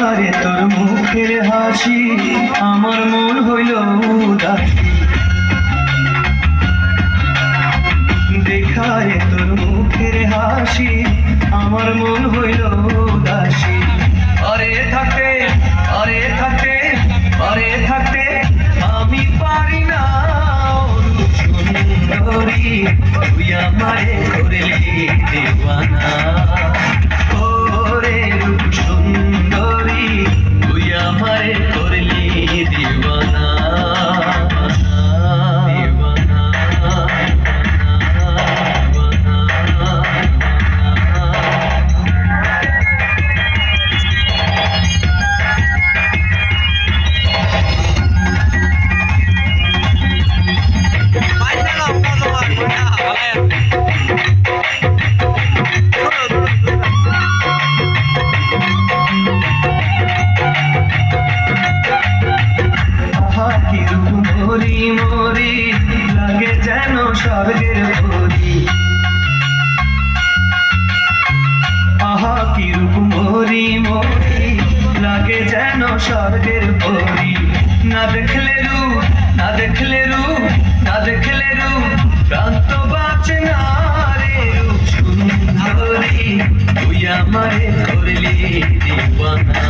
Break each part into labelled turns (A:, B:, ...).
A: দেখারে তোর মুখের হাসি আমার মন হইল উদাসী দেখারে তোর মুখের হাসি আমার মন হইল উদাসী আরে থাকতে আরে থাকতে আরে থাকতে আমি পারি না সুন্দরী তুই আমারে করলি দেওয়ানা ওরে রূপ সুন্দরী তুই আমারে করলি দেওয়ানা মরি মরি লাগে যেন স্বর্গের পরি আহা কি রূপ মরি মরি লাগে যেন স্বর্গের পরি না দেখলে রূপ না দেখলে রূপ না দেখলে রূপ প্রান্ত বাঁচে না রে রূপ সুন্দরী তুই আমারে করলি দিওয়ানা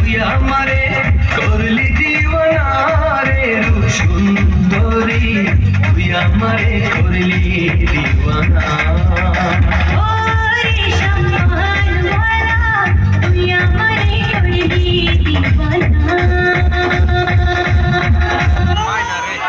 A: তুই আমারে করলি দিওয়ানা রে রূপ সুন্দরী তুই আমারে করলি দিওয়ানা